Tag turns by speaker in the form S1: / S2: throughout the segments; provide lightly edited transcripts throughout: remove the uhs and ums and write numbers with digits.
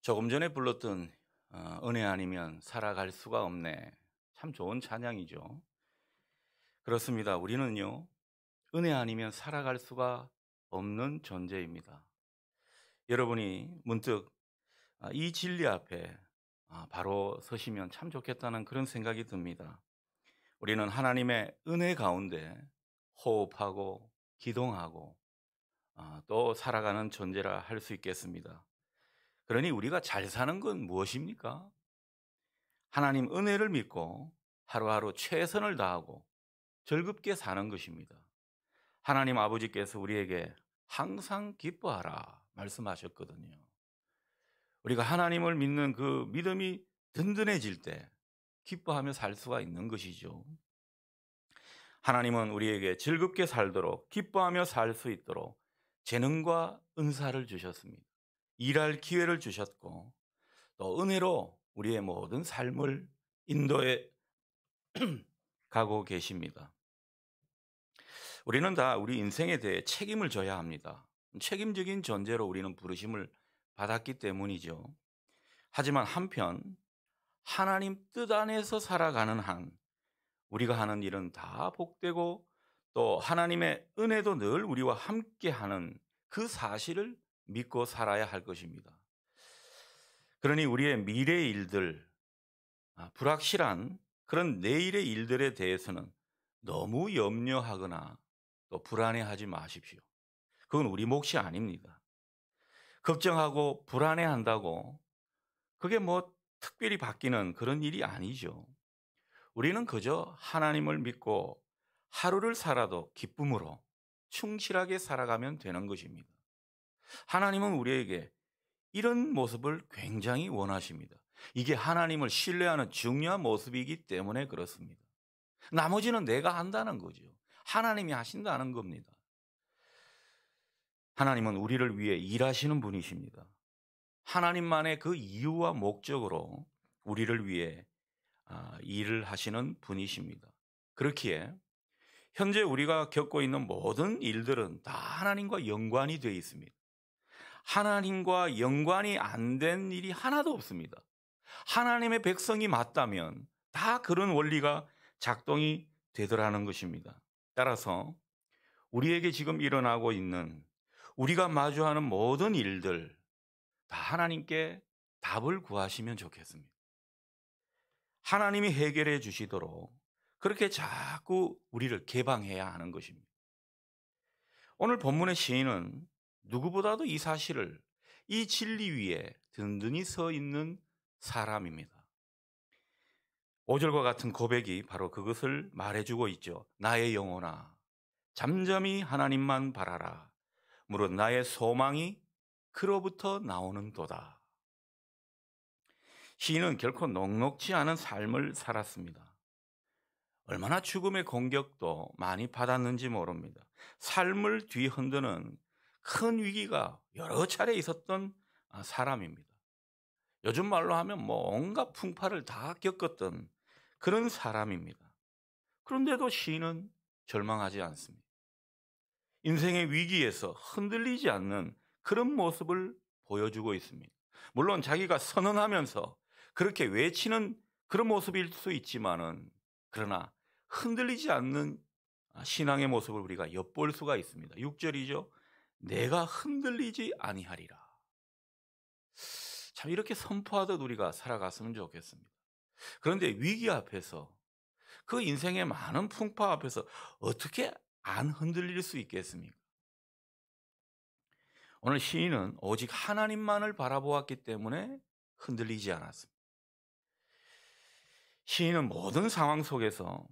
S1: 조금 전에 불렀던 은혜 아니면 살아갈 수가 없네. 참 좋은 찬양이죠. 그렇습니다. 우리는요, 은혜 아니면 살아갈 수가 없는 존재입니다. 여러분이 문득 이 진리 앞에 바로 서시면 참 좋겠다는 그런 생각이 듭니다. 우리는 하나님의 은혜 가운데 호흡하고 기동하고 또 살아가는 존재라 할 수 있겠습니다. 그러니 우리가 잘 사는 건 무엇입니까? 하나님 은혜를 믿고 하루하루 최선을 다하고 즐겁게 사는 것입니다. 하나님 아버지께서 우리에게 항상 기뻐하라 말씀하셨거든요. 우리가 하나님을 믿는 그 믿음이 든든해질 때 기뻐하며 살 수가 있는 것이죠. 하나님은 우리에게 즐겁게 살도록 기뻐하며 살 수 있도록 재능과 은사를 주셨습니다. 일할 기회를 주셨고 또 은혜로 우리의 모든 삶을 인도해 가고 계십니다. 우리는 다 우리 인생에 대해 책임을 져야 합니다. 책임적인 존재로 우리는 부르심을 받았기 때문이죠. 하지만 한편 하나님 뜻 안에서 살아가는 한 우리가 하는 일은 다 복되고 또 하나님의 은혜도 늘 우리와 함께하는 그 사실을 믿고 살아야 할 것입니다. 그러니 우리의 미래의 일들, 불확실한 그런 내일의 일들에 대해서는 너무 염려하거나 또 불안해하지 마십시오. 그건 우리 몫이 아닙니다. 걱정하고 불안해한다고 그게 뭐 특별히 바뀌는 그런 일이 아니죠. 우리는 그저 하나님을 믿고 하루를 살아도 기쁨으로 충실하게 살아가면 되는 것입니다. 하나님은 우리에게 이런 모습을 굉장히 원하십니다. 이게 하나님을 신뢰하는 중요한 모습이기 때문에 그렇습니다. 나머지는 내가 한다는 거죠. 하나님이 하신다는 겁니다. 하나님은 우리를 위해 일하시는 분이십니다. 하나님만의 그 이유와 목적으로 우리를 위해 일을 하시는 분이십니다. 그렇기에 현재 우리가 겪고 있는 모든 일들은 다 하나님과 연관이 되어 있습니다. 하나님과 연관이 안 된 일이 하나도 없습니다. 하나님의 백성이 맞다면 다 그런 원리가 작동이 되더라는 것입니다. 따라서 우리에게 지금 일어나고 있는 우리가 마주하는 모든 일들 다 하나님께 답을 구하시면 좋겠습니다. 하나님이 해결해 주시도록 그렇게 자꾸 우리를 개방해야 하는 것입니다. 오늘 본문의 시인은 누구보다도 이 사실을 이 진리 위에 든든히 서 있는 사람입니다. 5절과 같은 고백이 바로 그것을 말해주고 있죠. 나의 영혼아 잠잠히 하나님만 바라라. 무릇 나의 소망이 그로부터 나오는도다. 시인은 결코 녹록지 않은 삶을 살았습니다. 얼마나 죽음의 공격도 많이 받았는지 모릅니다. 삶을 뒤흔드는 큰 위기가 여러 차례 있었던 사람입니다. 요즘 말로 하면 뭐 온갖 풍파를 다 겪었던 그런 사람입니다. 그런데도 시인은 절망하지 않습니다. 인생의 위기에서 흔들리지 않는 그런 모습을 보여주고 있습니다. 물론 자기가 선언하면서 그렇게 외치는 그런 모습일 수 있지만은 그러나 흔들리지 않는 신앙의 모습을 우리가 엿볼 수가 있습니다. 6절이죠. 내가 흔들리지 아니하리라. 참 이렇게 선포하듯 우리가 살아갔으면 좋겠습니다. 그런데 위기 앞에서 그 인생의 많은 풍파 앞에서 어떻게 안 흔들릴 수 있겠습니까? 오늘 시인은 오직 하나님만을 바라보았기 때문에 흔들리지 않았습니다. 시인은 모든 상황 속에서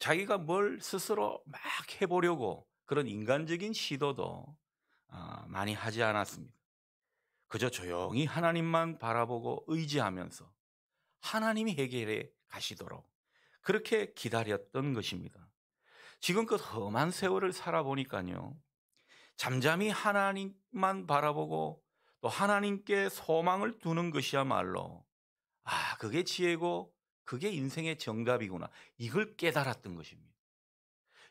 S1: 자기가 뭘 스스로 막 해보려고 그런 인간적인 시도도 많이 하지 않았습니다. 그저 조용히 하나님만 바라보고 의지하면서 하나님이 해결해 가시도록 그렇게 기다렸던 것입니다. 지금껏 험한 세월을 살아보니까요. 잠잠히 하나님만 바라보고 또 하나님께 소망을 두는 것이야말로 그게 지혜고 그게 인생의 정답이구나. 이걸 깨달았던 것입니다.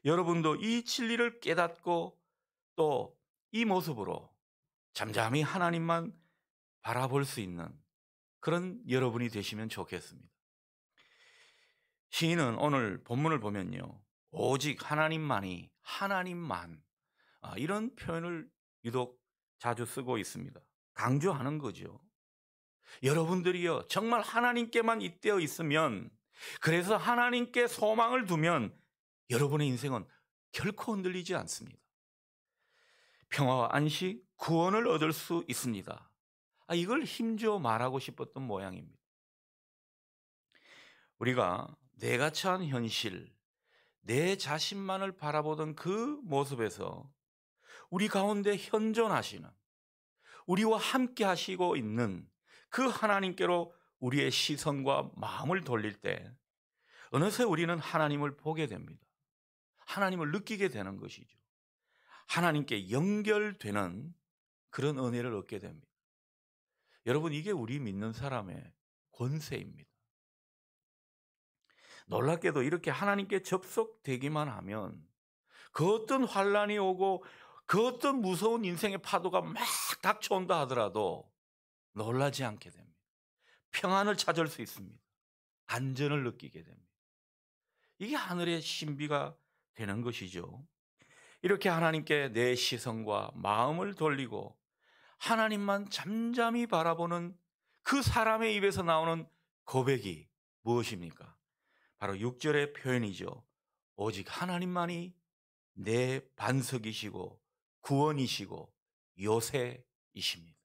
S1: 여러분도 이 진리를 깨닫고 또 이 모습으로 잠잠히 하나님만 바라볼 수 있는 그런 여러분이 되시면 좋겠습니다. 시인은 오늘 본문을 보면요, 오직 하나님만이, 하나님만, 이런 표현을 유독 자주 쓰고 있습니다. 강조하는 거죠. 여러분들이요, 정말 하나님께만 잇대어 있으면, 그래서 하나님께 소망을 두면 여러분의 인생은 결코 흔들리지 않습니다. 평화와 안식, 구원을 얻을 수 있습니다. 이걸 힘줘 말하고 싶었던 모양입니다. 우리가 내가 처한 현실, 내 자신만을 바라보던 그 모습에서 우리 가운데 현존하시는, 우리와 함께 하시고 있는 그 하나님께로 우리의 시선과 마음을 돌릴 때 어느새 우리는 하나님을 보게 됩니다. 하나님을 느끼게 되는 것이죠. 하나님께 연결되는 그런 은혜를 얻게 됩니다. 여러분, 이게 우리 믿는 사람의 권세입니다. 놀랍게도 이렇게 하나님께 접속되기만 하면 그 어떤 환란이 오고 그 어떤 무서운 인생의 파도가 막 닥쳐온다 하더라도 놀라지 않게 됩니다. 평안을 찾을 수 있습니다. 안전을 느끼게 됩니다. 이게 하늘의 신비가 되는 것이죠. 이렇게 하나님께 내 시선과 마음을 돌리고 하나님만 잠잠히 바라보는 그 사람의 입에서 나오는 고백이 무엇입니까? 바로 6절의 표현이죠. 오직 하나님만이 내 반석이시고 구원이시고 요새이십니다.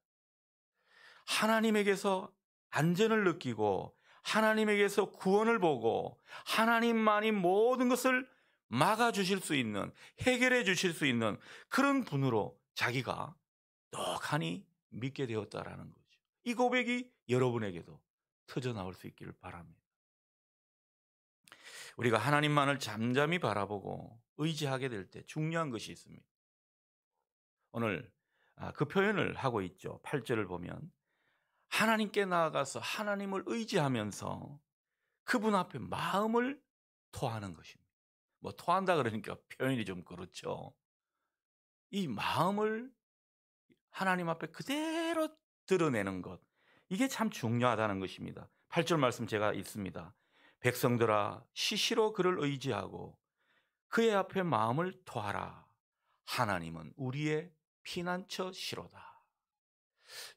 S1: 하나님에게서 안전을 느끼고 하나님에게서 구원을 보고 하나님만이 모든 것을 막아주실 수 있는, 해결해 주실 수 있는 그런 분으로 자기가 떡하니 믿게 되었다라는 거죠. 이 고백이 여러분에게도 터져 나올 수 있기를 바랍니다. 우리가 하나님만을 잠잠히 바라보고 의지하게 될 때 중요한 것이 있습니다. 오늘 그 표현을 하고 있죠. 8절을 보면 하나님께 나아가서 하나님을 의지하면서 그분 앞에 마음을 토하는 것입니다. 뭐 토한다 그러니까 표현이 좀 그렇죠. 이 마음을 하나님 앞에 그대로 드러내는 것, 이게 참 중요하다는 것입니다. 8절 말씀 제가 읽습니다. 백성들아 시시로 그를 의지하고 그의 앞에 마음을 토하라. 하나님은 우리의 피난처시로다.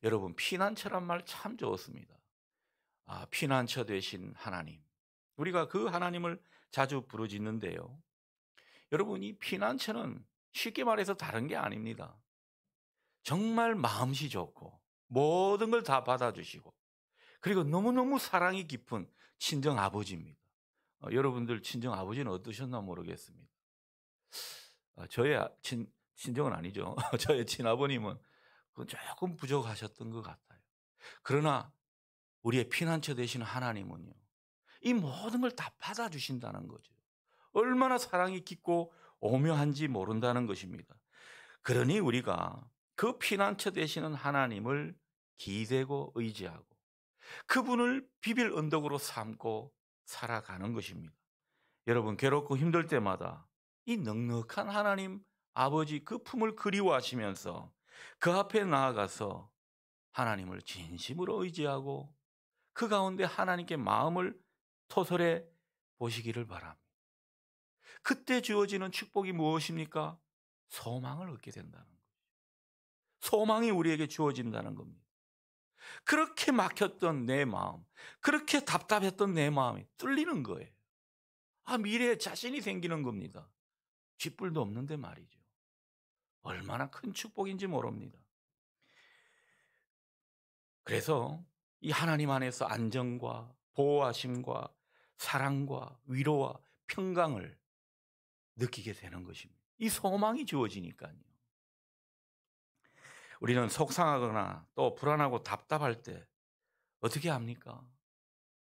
S1: 여러분, 피난처란 말 참 좋습니다. 피난처 되신 하나님, 우리가 그 하나님을 자주 부르짖는데요, 여러분, 이 피난처는 쉽게 말해서 다른 게 아닙니다. 정말 마음씨 좋고 모든 걸 다 받아주시고 그리고 너무너무 사랑이 깊은 친정 아버지입니다. 여러분들 친정 아버지는 어떠셨나 모르겠습니다. 저의 친정은 아니죠. 저의 친아버님은 조금 부족하셨던 것 같아요. 그러나 우리의 피난처 되시는 하나님은요, 이 모든 걸 다 받아주신다는 거죠. 얼마나 사랑이 깊고 오묘한지 모른다는 것입니다. 그러니 우리가 그 피난처 되시는 하나님을 기대고 의지하고 그분을 비빌 언덕으로 삼고 살아가는 것입니다. 여러분, 괴롭고 힘들 때마다 이 넉넉한 하나님 아버지 그 품을 그리워하시면서 그 앞에 나아가서 하나님을 진심으로 의지하고 그 가운데 하나님께 마음을 토설해 보시기를 바랍니다. 그때 주어지는 축복이 무엇입니까? 소망을 얻게 된다는 거죠. 소망이 우리에게 주어진다는 겁니다. 그렇게 막혔던 내 마음, 그렇게 답답했던 내 마음이 뚫리는 거예요. 미래에 자신이 생기는 겁니다. 쥐뿔도 없는데 말이죠. 얼마나 큰 축복인지 모릅니다. 그래서 이 하나님 안에서 안정과 보호하심과 사랑과 위로와 평강을 느끼게 되는 것입니다. 이 소망이 주어지니까요. 우리는 속상하거나 또 불안하고 답답할 때 어떻게 합니까?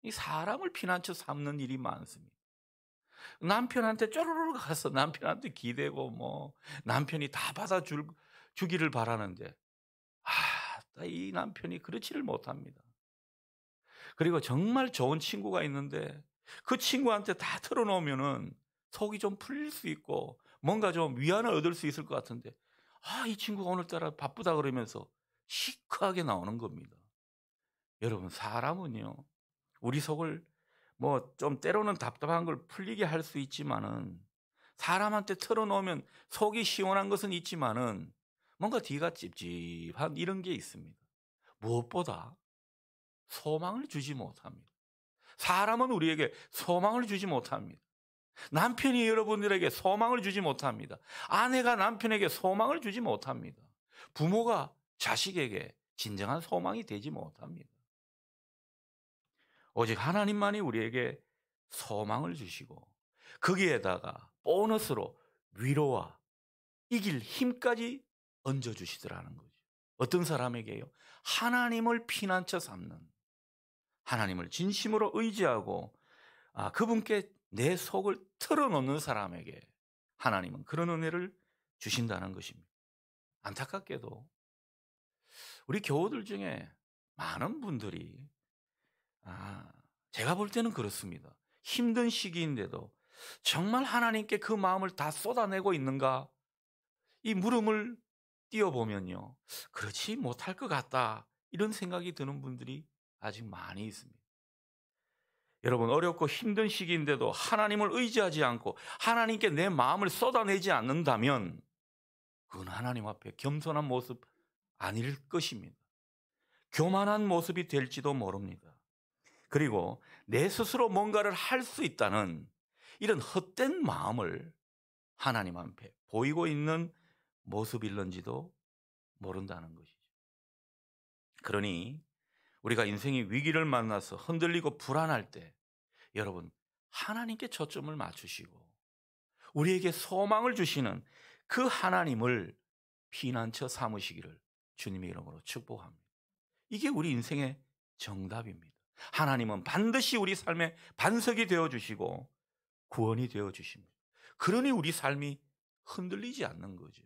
S1: 이 사람을 피난처 삼는 일이 많습니다. 남편한테 쪼르르 가서 남편한테 기대고 뭐 남편이 다 주기를 바라는데 이 남편이 그렇지를 못합니다. 그리고 정말 좋은 친구가 있는데 그 친구한테 다 털어놓으면은 속이 좀 풀릴 수 있고 뭔가 좀 위안을 얻을 수 있을 것 같은데 이 친구가 오늘따라 바쁘다 그러면서 시크하게 나오는 겁니다. 여러분, 사람은요, 우리 속을 뭐 좀 때로는 답답한 걸 풀리게 할 수 있지만은, 사람한테 털어놓으면 속이 시원한 것은 있지만은 뭔가 뒤가 찝찝한 이런 게 있습니다. 무엇보다 소망을 주지 못합니다. 사람은 우리에게 소망을 주지 못합니다. 남편이 여러분들에게 소망을 주지 못합니다. 아내가 남편에게 소망을 주지 못합니다. 부모가 자식에게 진정한 소망이 되지 못합니다. 오직 하나님만이 우리에게 소망을 주시고, 거기에다가 보너스로 위로와 이길 힘까지 얹어주시더라는 거죠. 어떤 사람에게요? 하나님을 피난처 삼는, 하나님을 진심으로 의지하고 그분께 내 속을 털어놓는 사람에게 하나님은 그런 은혜를 주신다는 것입니다. 안타깝게도 우리 교우들 중에 많은 분들이 아, 제가 볼 때는 그렇습니다. 힘든 시기인데도 정말 하나님께 그 마음을 다 쏟아내고 있는가? 이 물음을 띄워보면요, 그렇지 못할 것 같다, 이런 생각이 드는 분들이 아직 많이 있습니다. 여러분, 어렵고 힘든 시기인데도 하나님을 의지하지 않고 하나님께 내 마음을 쏟아내지 않는다면 그건 하나님 앞에 겸손한 모습 아닐 것입니다. 교만한 모습이 될지도 모릅니다. 그리고 내 스스로 뭔가를 할 수 있다는 이런 헛된 마음을 하나님 앞에 보이고 있는 모습일런지도 모른다는 것이죠. 그러니 우리가 인생의 위기를 만나서 흔들리고 불안할 때 여러분, 하나님께 초점을 맞추시고 우리에게 소망을 주시는 그 하나님을 피난처 삼으시기를 주님의 이름으로 축복합니다. 이게 우리 인생의 정답입니다. 하나님은 반드시 우리 삶의 반석이 되어주시고 구원이 되어주십니다. 그러니 우리 삶이 흔들리지 않는 거죠.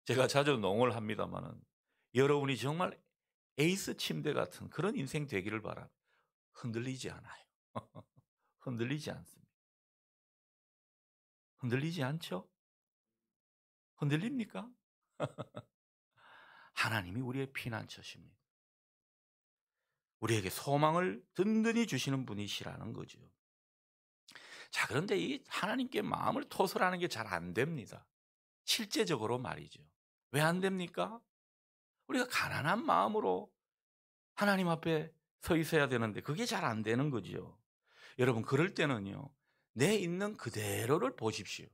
S1: 제가 자주 농을 합니다마는 여러분이 정말 에이스 침대 같은 그런 인생 되기를 바랍니다. 흔들리지 않아요. 흔들리지 않습니다. 흔들리지 않죠? 흔들립니까? 하나님이 우리의 피난처십니다. 우리에게 소망을 든든히 주시는 분이시라는 거죠. 자, 그런데 이 하나님께 마음을 토설하는 게 잘 안 됩니다. 실제적으로 말이죠. 왜 안 됩니까? 우리가 가난한 마음으로 하나님 앞에 서 있어야 되는데 그게 잘 안 되는 거죠. 여러분, 그럴 때는요, 내 있는 그대로를 보십시오.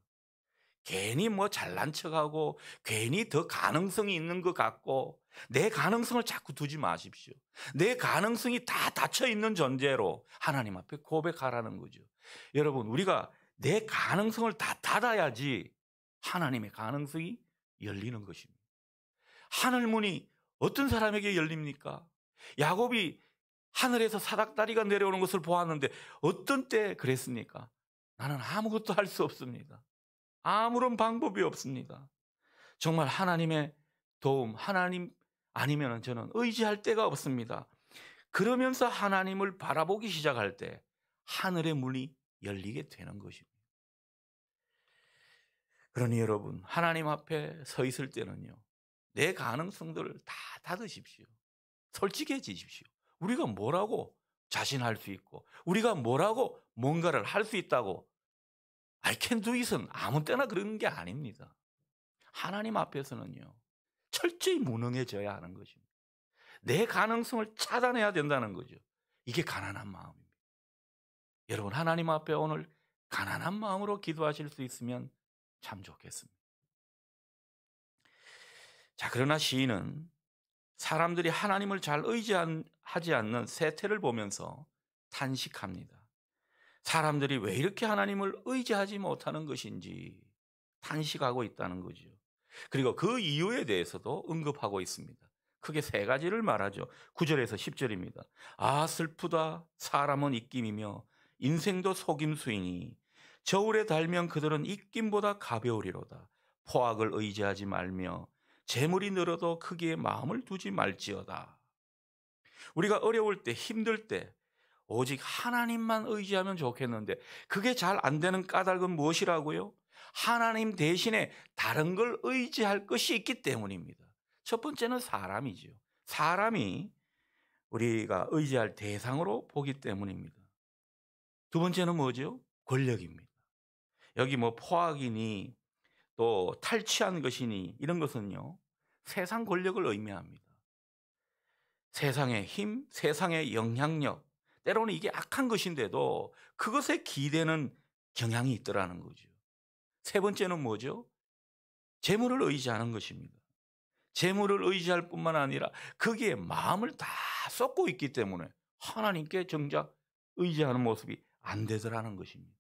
S1: 괜히 뭐 잘난 척하고 괜히 더 가능성이 있는 것 같고 내 가능성을 자꾸 두지 마십시오. 내 가능성이 다 닫혀 있는 존재로 하나님 앞에 고백하라는 거죠. 여러분, 우리가 내 가능성을 다 닫아야지 하나님의 가능성이 열리는 것입니다. 하늘문이 어떤 사람에게 열립니까? 야곱이 하늘에서 사닥다리가 내려오는 것을 보았는데 어떤 때 그랬습니까? 나는 아무것도 할 수 없습니다. 아무런 방법이 없습니다. 정말 하나님의 도움, 하나님 아니면 저는 의지할 데가 없습니다. 그러면서 하나님을 바라보기 시작할 때 하늘의 문이 열리게 되는 것입니다. 그러니 여러분, 하나님 앞에 서 있을 때는요, 내 가능성들을 다 닫으십시오. 솔직해지십시오. 우리가 뭐라고 자신할 수 있고 우리가 뭐라고 뭔가를 할 수 있다고 I can do it은 아무 때나 그런 게 아닙니다. 하나님 앞에서는요, 철저히 무능해져야 하는 것입니다. 내 가능성을 차단해야 된다는 거죠. 이게 가난한 마음입니다. 여러분, 하나님 앞에 오늘 가난한 마음으로 기도하실 수 있으면 참 좋겠습니다. 자, 그러나 시인은 사람들이 하나님을 잘 의지하지 않는 세태를 보면서 탄식합니다. 사람들이 왜 이렇게 하나님을 의지하지 못하는 것인지 탄식하고 있다는 거죠. 그리고 그 이유에 대해서도 언급하고 있습니다. 크게 세 가지를 말하죠. 9절에서 10절입니다. 아, 슬프다. 사람은 입김이며 인생도 속임수이니 저울에 달면 그들은 입김보다 가벼우리로다. 포악을 의지하지 말며 재물이 늘어도 크기에 마음을 두지 말지어다. 우리가 어려울 때, 힘들 때 오직 하나님만 의지하면 좋겠는데 그게 잘 안 되는 까닭은 무엇이라고요? 하나님 대신에 다른 걸 의지할 것이 있기 때문입니다. 첫 번째는 사람이죠. 사람이 우리가 의지할 대상으로 보기 때문입니다. 두 번째는 뭐죠? 권력입니다. 여기 뭐 포악이니 또 탈취한 것이니 이런 것은요, 세상 권력을 의미합니다. 세상의 힘, 세상의 영향력, 때로는 이게 악한 것인데도 그것에 기대는 경향이 있더라는 거죠. 세 번째는 뭐죠? 재물을 의지하는 것입니다. 재물을 의지할 뿐만 아니라 거기에 마음을 다 쏟고 있기 때문에 하나님께 정작 의지하는 모습이 안 되더라는 것입니다.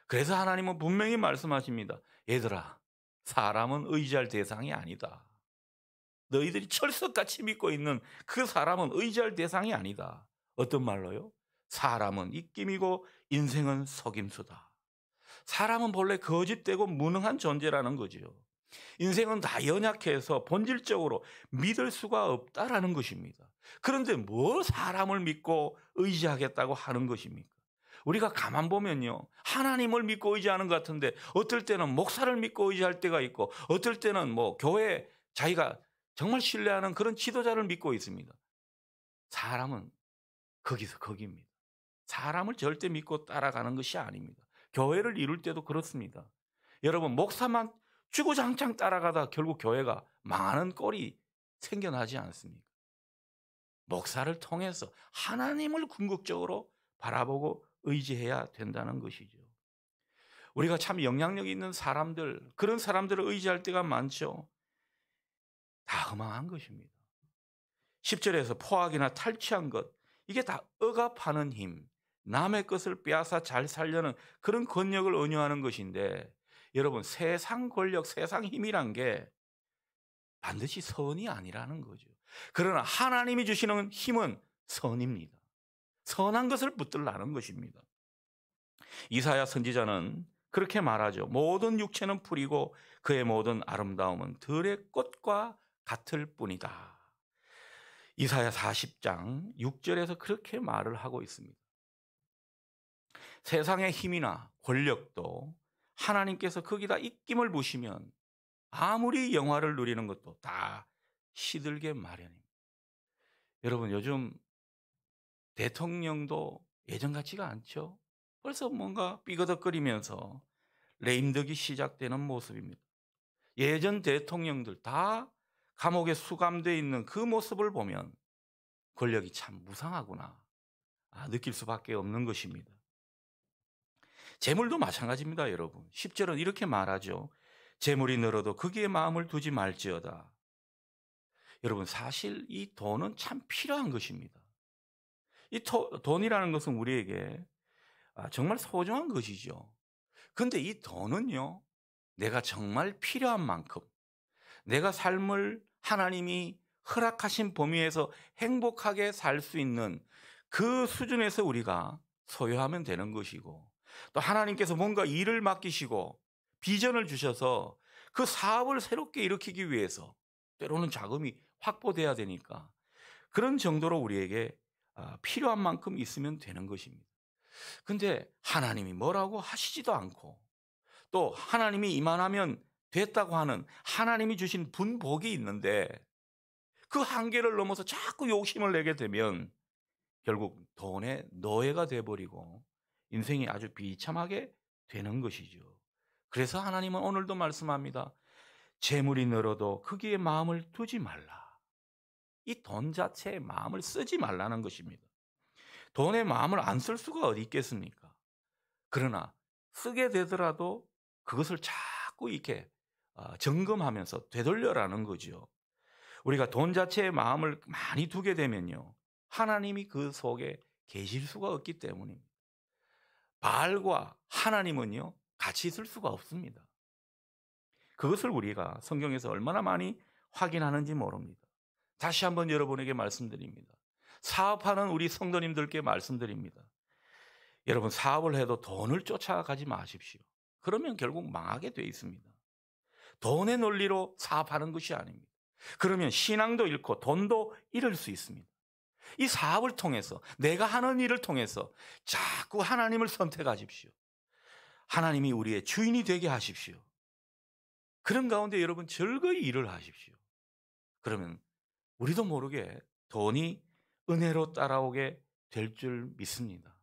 S1: 그래서 하나님은 분명히 말씀하십니다. 얘들아, 사람은 의지할 대상이 아니다. 너희들이 철석같이 믿고 있는 그 사람은 의지할 대상이 아니다. 어떤 말로요? 사람은 입김이고 인생은 속임수다. 사람은 본래 거짓되고 무능한 존재라는 거죠. 인생은 다 연약해서 본질적으로 믿을 수가 없다라는 것입니다. 그런데 뭘 사람을 믿고 의지하겠다고 하는 것입니까? 우리가 가만 보면요, 하나님을 믿고 의지하는 것 같은데 어떨 때는 목사를 믿고 의지할 때가 있고 어떨 때는 뭐 교회 자기가 정말 신뢰하는 그런 지도자를 믿고 있습니다. 사람은 거기서 거기입니다. 사람을 절대 믿고 따라가는 것이 아닙니다. 교회를 이룰 때도 그렇습니다. 여러분, 목사만 주구장창 따라가다 결국 교회가 망하는 꼴이 생겨나지 않습니까? 목사를 통해서 하나님을 궁극적으로 바라보고 의지해야 된다는 것이죠. 우리가 참 영향력 있는 사람들, 그런 사람들을 의지할 때가 많죠. 다 허망한 것입니다. 10절에서 포악이나 탈취한 것, 이게 다 억압하는 힘, 남의 것을 빼앗아 잘 살려는 그런 권력을 은유하는 것인데, 여러분, 세상 권력, 세상 힘이란 게 반드시 선이 아니라는 거죠. 그러나 하나님이 주시는 힘은 선입니다. 선한 것을 붙들라는 것입니다. 이사야 선지자는 그렇게 말하죠. 모든 육체는 풀이고 그의 모든 아름다움은 들의 꽃과 같을 뿐이다. 이사야 40장 6절에서 그렇게 말을 하고 있습니다. 세상의 힘이나 권력도 하나님께서 거기다 입김을 부시면 아무리 영화를 누리는 것도 다 시들게 마련입니다. 여러분, 요즘 대통령도 예전 같지가 않죠? 벌써 뭔가 삐거덕거리면서 레임덕이 시작되는 모습입니다. 예전 대통령들 다 감옥에 수감되어 있는 그 모습을 보면 권력이 참 무상하구나 느낄 수밖에 없는 것입니다. 재물도 마찬가지입니다, 여러분. 10절은 이렇게 말하죠. 재물이 늘어도 거기에 마음을 두지 말지어다. 여러분, 사실 이 돈은 참 필요한 것입니다. 이 돈이라는 것은 우리에게 정말 소중한 것이죠. 근데 이 돈은요, 내가 정말 필요한 만큼 내가 삶을 하나님이 허락하신 범위에서 행복하게 살 수 있는 그 수준에서 우리가 소유하면 되는 것이고, 또 하나님께서 뭔가 일을 맡기시고 비전을 주셔서 그 사업을 새롭게 일으키기 위해서 때로는 자금이 확보돼야 되니까 그런 정도로 우리에게 필요한 만큼 있으면 되는 것입니다. 근데 하나님이 뭐라고 하시지도 않고 또 하나님이 이만하면 됐다고 하는 하나님이 주신 분복이 있는데 그 한계를 넘어서 자꾸 욕심을 내게 되면 결국 돈의 노예가 돼버리고 인생이 아주 비참하게 되는 것이죠. 그래서 하나님은 오늘도 말씀합니다. 재물이 늘어도 거기에 마음을 두지 말라. 이 돈 자체에 마음을 쓰지 말라는 것입니다. 돈에 마음을 안 쓸 수가 어디 있겠습니까? 그러나 쓰게 되더라도 그것을 자꾸 이렇게 점검하면서 되돌려라는 거죠. 우리가 돈 자체에 마음을 많이 두게 되면요, 하나님이 그 속에 계실 수가 없기 때문입니다. 바알과 하나님은요, 같이 있을 수가 없습니다. 그것을 우리가 성경에서 얼마나 많이 확인하는지 모릅니다. 다시 한번 여러분에게 말씀드립니다. 사업하는 우리 성도님들께 말씀드립니다. 여러분, 사업을 해도 돈을 쫓아가지 마십시오. 그러면 결국 망하게 돼 있습니다. 돈의 논리로 사업하는 것이 아닙니다. 그러면 신앙도 잃고 돈도 잃을 수 있습니다. 이 사업을 통해서, 내가 하는 일을 통해서 자꾸 하나님을 선택하십시오. 하나님이 우리의 주인이 되게 하십시오. 그런 가운데 여러분 즐거이 일을 하십시오. 그러면 우리도 모르게 돈이 은혜로 따라오게 될 줄 믿습니다.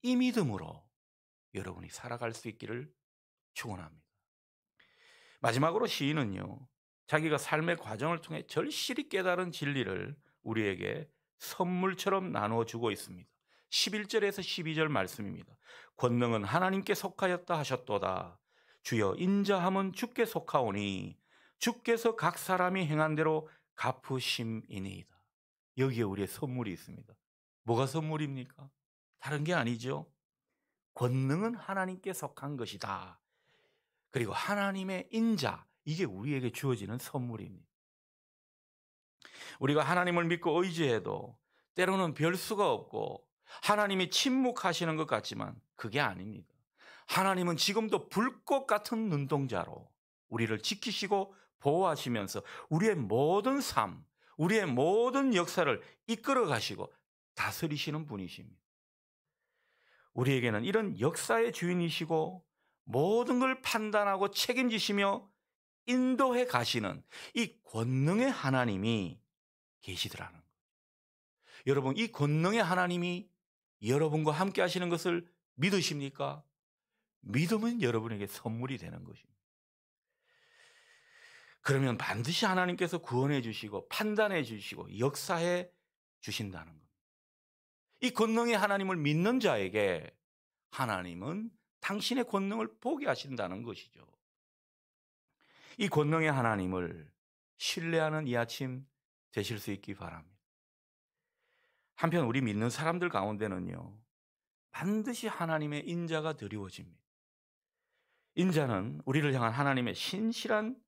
S1: 이 믿음으로 여러분이 살아갈 수 있기를 축원합니다. 마지막으로 시인은요, 자기가 삶의 과정을 통해 절실히 깨달은 진리를 우리에게 선물처럼 나누어 주고 있습니다. 11절에서 12절 말씀입니다. 권능은 하나님께 속하였다 하셨도다. 주여 인자함은 주께 속하오니 주께서 각 사람이 행한 대로 갚으심이니이다. 여기에 우리의 선물이 있습니다. 뭐가 선물입니까? 다른 게 아니죠. 권능은 하나님께 속한 것이다. 그리고 하나님의 인자, 이게 우리에게 주어지는 선물입니다. 우리가 하나님을 믿고 의지해도 때로는 별 수가 없고 하나님이 침묵하시는 것 같지만 그게 아닙니다. 하나님은 지금도 불꽃 같은 눈동자로 우리를 지키시고 보호하시면서 우리의 모든 삶, 우리의 모든 역사를 이끌어 가시고 다스리시는 분이십니다. 우리에게는 이런 역사의 주인이시고 모든 걸 판단하고 책임지시며 인도해 가시는 이 권능의 하나님이 계시더라는 거예요. 여러분, 이 권능의 하나님이 여러분과 함께 하시는 것을 믿으십니까? 믿음은 여러분에게 선물이 되는 것입니다. 그러면 반드시 하나님께서 구원해 주시고 판단해 주시고 역사해 주신다는 겁니다. 이 권능의 하나님을 믿는 자에게 하나님은 당신의 권능을 보게 하신다는 것이죠. 이 권능의 하나님을 신뢰하는 이 아침 되실 수 있기 바랍니다. 한편 우리 믿는 사람들 가운데는요, 반드시 하나님의 인자가 드리워집니다. 인자는 우리를 향한 하나님의 신실한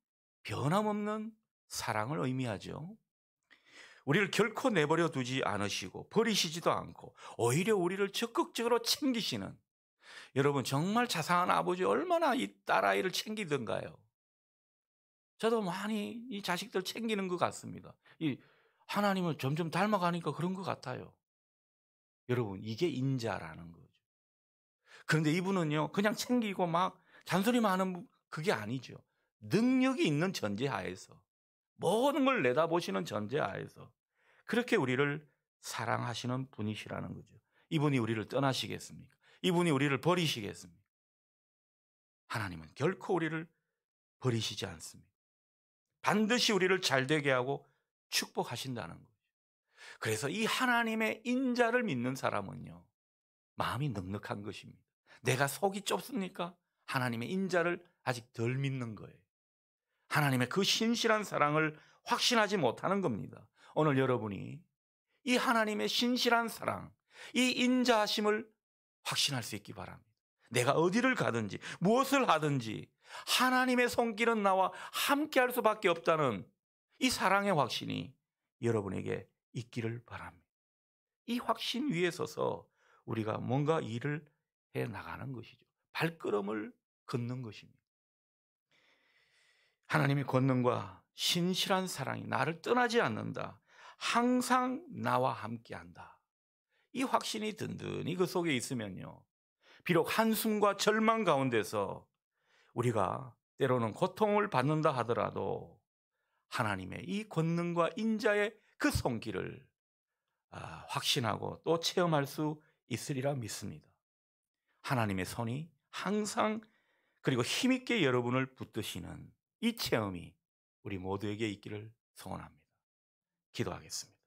S1: 변함없는 사랑을 의미하죠. 우리를 결코 내버려 두지 않으시고 버리시지도 않고 오히려 우리를 적극적으로 챙기시는, 여러분 정말 자상한 아버지 얼마나 이 딸아이를 챙기던가요. 저도 많이 이 자식들 챙기는 것 같습니다. 이 하나님을 점점 닮아가니까 그런 것 같아요. 여러분, 이게 인자라는 거죠. 그런데 이분은요, 그냥 챙기고 막 잔소리만 하는 그게 아니죠. 능력이 있는 전제하에서, 모든 걸 내다보시는 전제하에서 그렇게 우리를 사랑하시는 분이시라는 거죠. 이분이 우리를 떠나시겠습니까? 이분이 우리를 버리시겠습니까? 하나님은 결코 우리를 버리시지 않습니다. 반드시 우리를 잘되게 하고 축복하신다는 거죠. 그래서 이 하나님의 인자를 믿는 사람은요, 마음이 넉넉한 것입니다. 내가 속이 좁습니까? 하나님의 인자를 아직 덜 믿는 거예요. 하나님의 그 신실한 사랑을 확신하지 못하는 겁니다. 오늘 여러분이 이 하나님의 신실한 사랑, 이 인자하심을 확신할 수 있기 바랍니다. 내가 어디를 가든지 무엇을 하든지 하나님의 손길은 나와 함께할 수밖에 없다는 이 사랑의 확신이 여러분에게 있기를 바랍니다. 이 확신 위에 서서 우리가 뭔가 일을 해 나가는 것이죠. 발걸음을 걷는 것입니다. 하나님의 권능과 신실한 사랑이 나를 떠나지 않는다. 항상 나와 함께한다. 이 확신이 든든히 그 속에 있으면요, 비록 한숨과 절망 가운데서 우리가 때로는 고통을 받는다 하더라도 하나님의 이 권능과 인자의 그 손길을 확신하고 또 체험할 수 있으리라 믿습니다. 하나님의 손이 항상 그리고 힘있게 여러분을 붙드시는 이 체험이 우리 모두에게 있기를 소원합니다. 기도하겠습니다.